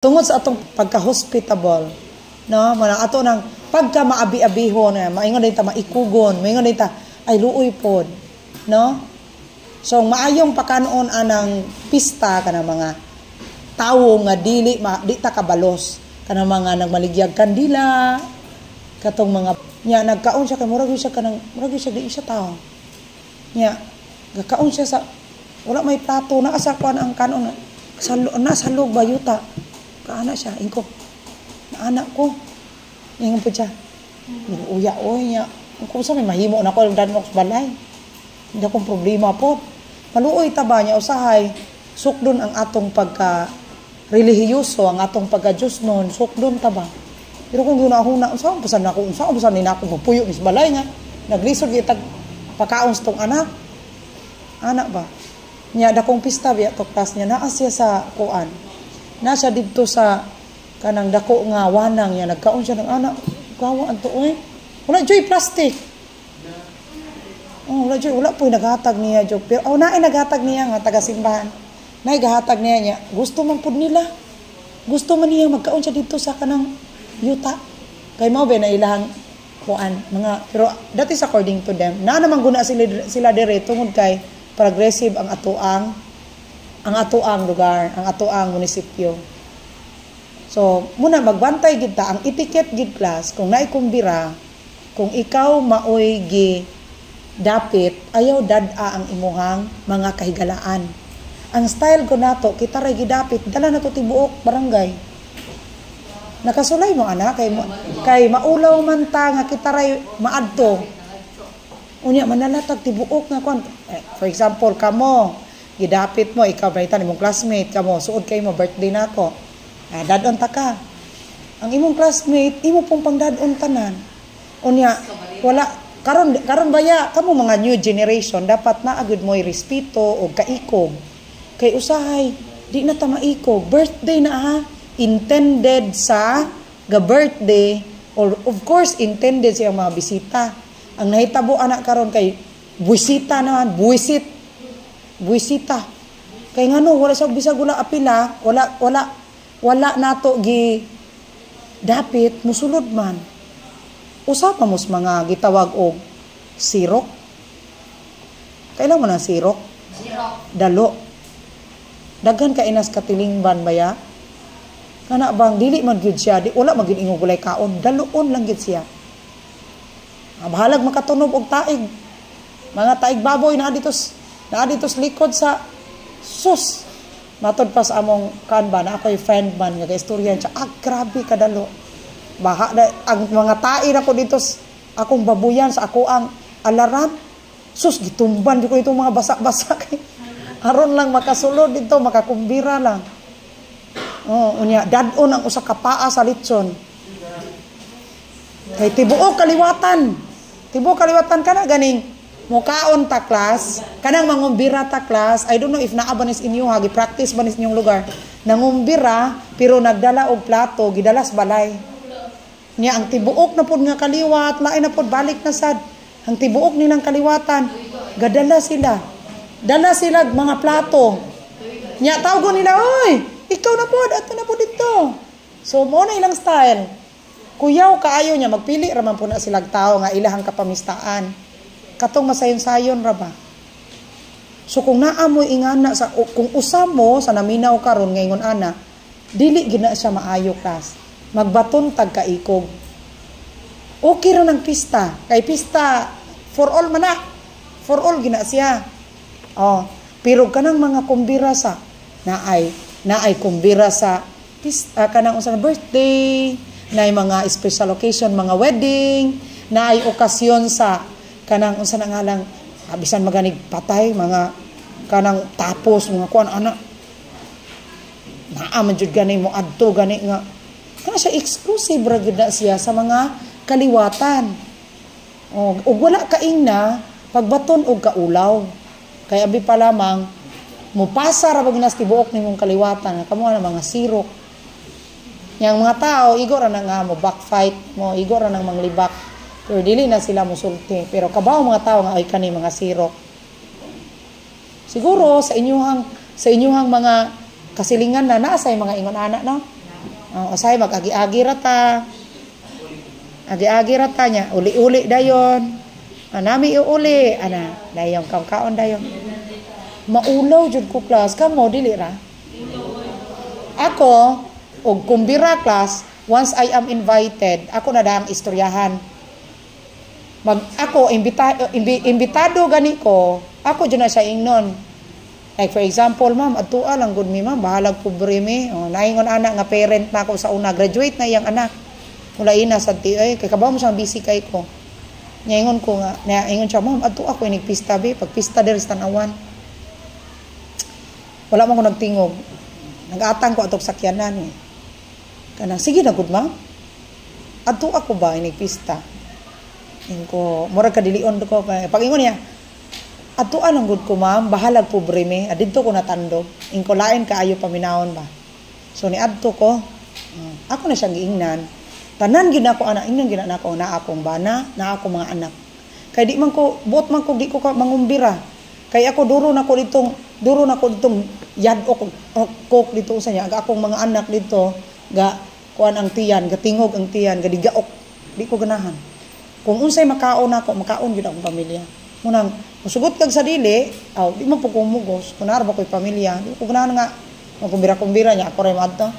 Tungod sa atong pagka-hospitable, no? Mana ato nang pagka maabi-abihon, maingon din ta maikugon, maingon din ta ay luoy pod, no? So maayong pakanon anang pista kanang mga tawo nga di ta kabalos, kanang mga nagmaligyag kandila, katong mga nya nagkaon siya kay murag siya di siya tao. Nya gakaon siya sa wala may plato na asa kuan ang kanon sa loob bayuta. Kaana siya, ingko. Na anak ko. Ingon po siya. Uya, niya. Kung sa may mahimo na ko, danon ako sa balay. Hindi akong problema po. Maluoy taba niya, usahay. Sukdon ang atong pagka-relihiyoso, ang atong pagka-Diyos nun. Sukdon taba. Pero kung yun ako na, saan pasan din ako, mapuyo ni sa balay nga. Naglisod kitag pakaon sa tong anak. Anak ba? Niya, dakong pista biya, toktas niya, naasya sa kuan. Nasa dito sa kanang dako nga wanang niya nagkaon siya ng anak gawa anto wala joy plastic wala po naghatag niya joy pero naay naghatag niya nga taga simbahan naay gahatag niya gusto man pud nila gusto man niya magkaon siya dito sa kanang yuta kay mao ba na ilahang kuan mga pero that is according to them na naman guna sila dire tungod kay progressive ang atoang lugar, ang atoang munisipyo. So, muna magbantay gid ta ang etiquette gid class kung naay kumbira, kung ikaw maoy gi dapit ayaw dad-a ang imuhang mga kahigalaan. Ang style ko nato kita ray gidapit dala nato tibuok barangay. Nakasulay mo ana kay maulaw man ta nga kita ray maadto. Unya manalatag tibuok nga kon. For example, kamo gidapit mo, ikaw balitan imong classmate kamo, suod kay mo birthday nako. Dadon ta ka. Ang imong classmate, imo pong pangdadon tanan. Unya, wala karon baya kamo mga new generation dapat na agud mo'y respeto o kaikog. Kay usahay, di na ta maikog. Birthday na ha, intended sa birthday or of course intended sa mga bisita. Ang nahitabo anak karon kay buwisita naman, buwisita. Kay ngano wala sa bisag wala apila, wala nato gi dapit musulod man. Usa pa mos mga gitawag og sirok. Kailan mo na sirok? Dalo. Daghan ka inas katilingban baya. Kana bang dili man gyud siya, di wala magid ingog gulay kaon, daluon lang gyud siya. Bahalag makatunog og taig. Mga taig baboy na dito likod sa sus. Matod pa sa among kanba na ako'y friend man nga istorya siya. Grabe kadalo. Baha ang mga tae na ko dito akong babuyan sa ako ang alaran. Sus gitumban ko itong mga basak-basak. Aron lang makasulod dito, makakumbira lang. Unya dadon ang usa ka paa sa litson. Kay tibuok kaliwatan. Tibuok kaliwatan kana ganing mukaon ta class, kanang mangumbira ta class. I don't know if naa ba nis inyo ha, gi-practice ba nis inyong lugar. Nangumbira pero nagdala og plato, gidalas balay. Nya ang tibuok na pud nga kaliwat, lain na pud balik na sad. Ang tibuok nilang kaliwatan, gadala sila. Dala sila mga plato. Nya tawgon nila, "Oy, ikaw na pud, ato na pud dito." So mo na ilang style. Kuyaw kaayo niya magpili raman po na silang tao nga ilahang kapamistaan. Katong masayon-sayon ra ba? So kung naa mo ingana sa kung usa mo sa naminaw karon ngayon ana, dili gina siya maayo class. Magbaton tag kaikog. Okay ra ng pista. Kay pista for all man na. For all gina siya. Pero kanang mga kumbira sa naay kumbira sa pista kanang usa birthday, naay mga special occasion, mga wedding, naay okasyon sa kanang unsa na nga lang bisan maganig patay mga kanang tapos mga kuan ana naa man jud gani mo adto gani nga kana siya exclusive ra gid siya sa mga kaliwatan. Ug wala kaing na pagbaton og kaulaw kay abi pa lamang mupasa ra bagnas tibuok nimong kaliwatan kamo na mga sirok. Yang mga tao igor na nga mo backfight mo igor na manglibak. Pero dili na sila musulti. Pero kabaw mga tao nga ay kani mga sirok. Siguro sa inyuhang mga kasilingan na naasay mga ingon anak no. Usahay mag-agi-agi rata. Agi-agi rata niya. Uli-uli dayon. Nami iuli. Dayon kaon dayon. Maulaw jud ko class. Kamo, dili ra? Ako, og kumbira class, once I am invited, ako na daang istoryahan. Ako, imbitado gani ko, ako dyan na siya ingnon. Like for example, ma'am, atua lang good mi, ma'am, bahalag pobre mi. Naingon anak nga parent na ako sa una, graduate na iyang anak. Mula ina sa kay kabaw mo siyang busy kay ko. Naingon ko nga, naingon siya, ma'am, atua ako inigpista be, pagpista diri sa tanawan. Wala man ko nagtingog. Nag-atang ko atong sakyanan eh. Kanang, sige na good, ma'am. Atua ako ba inigpista? Ko murag kadilion ko pag ingon niya ato anong good ko ma'am bahalag pobre mi adto ko natandog ingko lain kaayo paminawon ba so ni adto ko ako na siyang giingnan tanan gid ako anak ingnan gid nako na akong bana na ako mga anak kay di man ko buot man ko di ko ka mangumbira kay ako duro na ko ditong yadok kok dito sa niya akong mga anak dito ga kuan ang tiyan gatingog ang tiyan gadigaok di ko ganahan. Kung unsay makaon ako, makaon gyud akong pamilya. Munang musugot kag sa dili, di man po kumugos. Kunar ba ko'y pamilya? Di ko ganahan nga magkumbira-kumbira niya ako ray madto.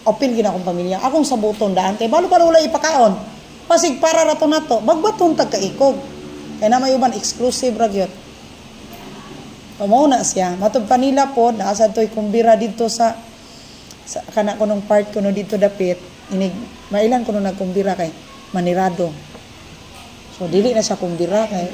Opil gid akong pamilya. Akong sabuton daan kay balo-balo wala ipakaon. Pasig para rato nato, magbaton tag kaikog. Kay na may uban exclusive ra gyud. Mao na siya. Matod pa nila po naa sa toy kumbira dito sa kana ko nung part ko no dito dapit. Inig mailan ko no nagkumbira kay Manirado. So dili na siya kumbira kay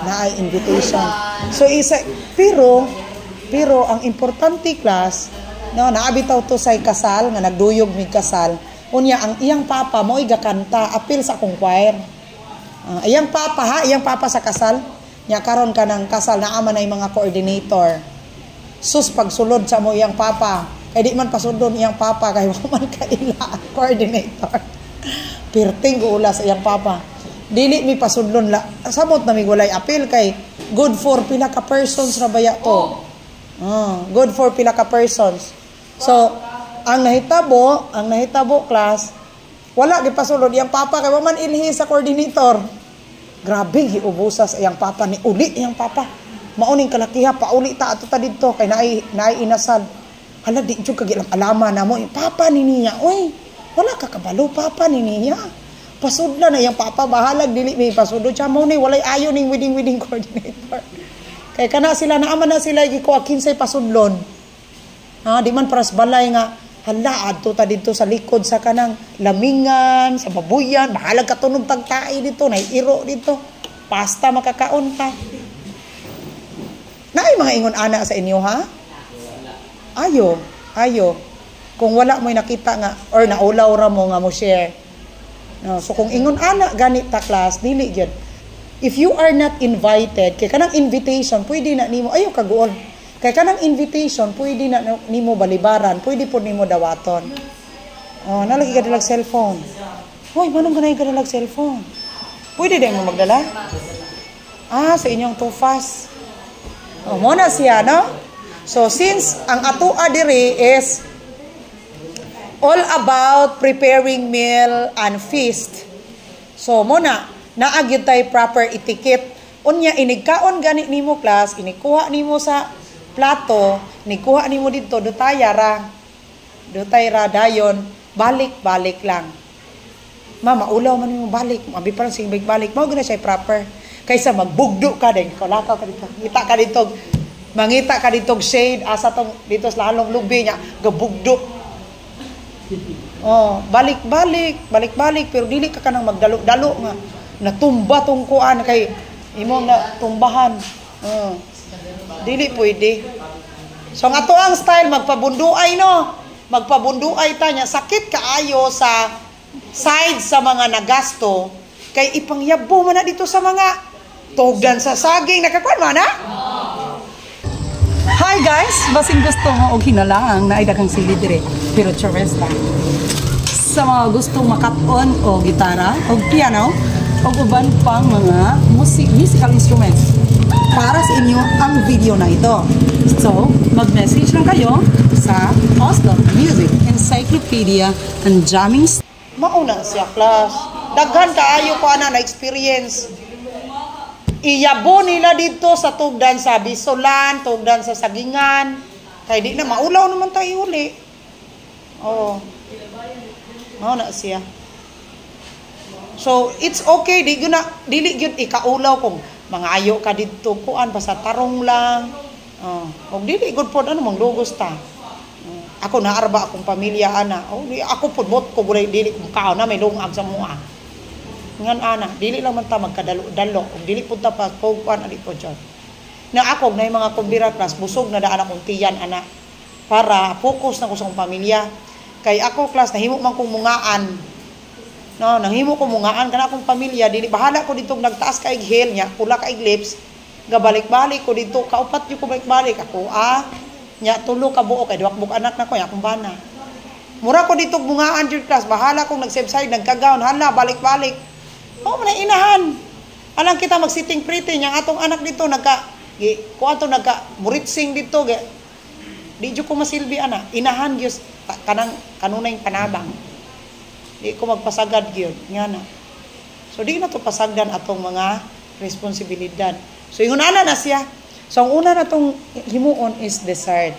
naay invitation. So pero ang importante class naabitaw to say kasal nga nagduyog mig kasal. Unya ang iyang papa mo igakanta apil sa akong choir. Iyang papa sa kasal. Nya karon kanang kasal naa man ay mga coordinator. Sus pagsulod sa mo iyang papa. Kay di man pasudon iyang papa kay wa man kaila coordinator. Pirting ko ula sa iyang papa. Dili mi pasudlon la. Samot na mi walay apil kay good for pila ka persons ra baya to. Good for pila ka persons. So, ang nahitabo class, wala gi pasulod iyang papa kay wa man ilhi sa coordinator. Grabe giubusa sa iyang papa ni uli iyang papa. Mauning kalakiha pauli ta ato ta didto kay naay inasal. Hala di jud kag alaman na mo papa ni niya. Oy, wala ka kabalo papa ni niya. Pasudla na yang papa bahalag dili may pasudlo siya mo ni walay ayo ning wedding coordinator. Kay kana sila naaman na sila gikuha 15 pasudlon. Di man paras balay nga hala adto ta dito sa likod sa kanang lamingan, sa babuyan, bahalag katunog tagtae dito, naiiro dito. Pasta makakaon ka. Naay mga ingon ana sa inyo ha? Ayo. Kung wala mo'y nakita nga or naulaw ra mo nga mo share. No, so kung ingon ana ganit ta class dili gyud. If you are not invited, kay kanang invitation pwede na nimo ayo kaguol. Kay kanang invitation pwede na nimo balibaran, pwede pud nimo dawaton. Nalagi ka dalag cellphone. Hoy, manong ganay ka dalag cellphone? Pwede din mo magdala? Sa inyong too fast. Mo na siya, no? So since ang atua diri is all about preparing meal and feast. So muna naagyud tay proper etiquette. Unya inigkaon gani nimo class, inikuha nimo sa plato, inikuha nimo didto dutay ra dayon, balik lang. Mama ulaw man nimo balik, abi pa lang sige balik. Mao gina siya proper. Kaysa magbugdo ka din, kalakaw ka dito. Ngita ka dito, mangita ka dito shade asa tong dito sa lalong lubi niya, gabugdo. Balik pero dili ka kanang magdalo-dalo nga natumba tong kuan kay imong na tumbahan. Dili pwede. So ang ato ang style magpabunduay no. Magpabunduay ta nya sakit kaayo sa side sa mga nagasto kay ipangyabo man na dito sa mga tugdan sa saging nakakuan man na. Hi guys, basing gusto mo og hinalang na ida kang sili dire pero chores lang. Sa mga gustong makaton o gitara o piano o uban pang mga musical instruments para sa inyo ang video na ito. So, mag-message lang kayo sa sa Oslo Music Encyclopedia and Jamming. Mauna siya, class. Daghan kaayo ko ana na experience. Iyabo nila dito sa tugdan sa Bisulan, tugdan sa Sagingan. Kay di na maulaw naman tayo uli. Oh. Mauna siya. So, it's okay, dili gyud ikaulaw kung mga ayo ka dito kuan basta tarong lang. Og dili gud pod ano mang lugos ta. Ako naarba akong pamilya ana. Ako pod bot ko gulay dili ko kaon na may lungag sa mua. Ngan ana, dili lang man ta magkadalo-dalo og dili pud ta pa kuan ali pod jud. Na ako na mga kumbira class busog na daan akong tiyan ana para focus na ko sa akong pamilya. Kay ako class nahimo man kong mungaan. No, nahimo ko mungaan kana akong pamilya, dili bahala ko dito nagtaas kay hair nya, pula kay lips, gabalik-balik ko dito, kaupat yo ko balik-balik ako, nya tulo ka buo kay duwak buk anak na ko ya akong bana. Mura ko dito mungaan jud class, bahala kong nag-subside nagkagaon, hala balik-balik. Oh, man inahan. Alang kita mag-sitting pretty nya atong anak dito nagka muritsing dito di jud ko masilbi ana. Inahan gyud kanunay panabang. Di ko magpasagad gyud nga na. So di na to pasagdan atong mga responsibilidad. So yung una na siya. So ang una na tong himuon is dessert.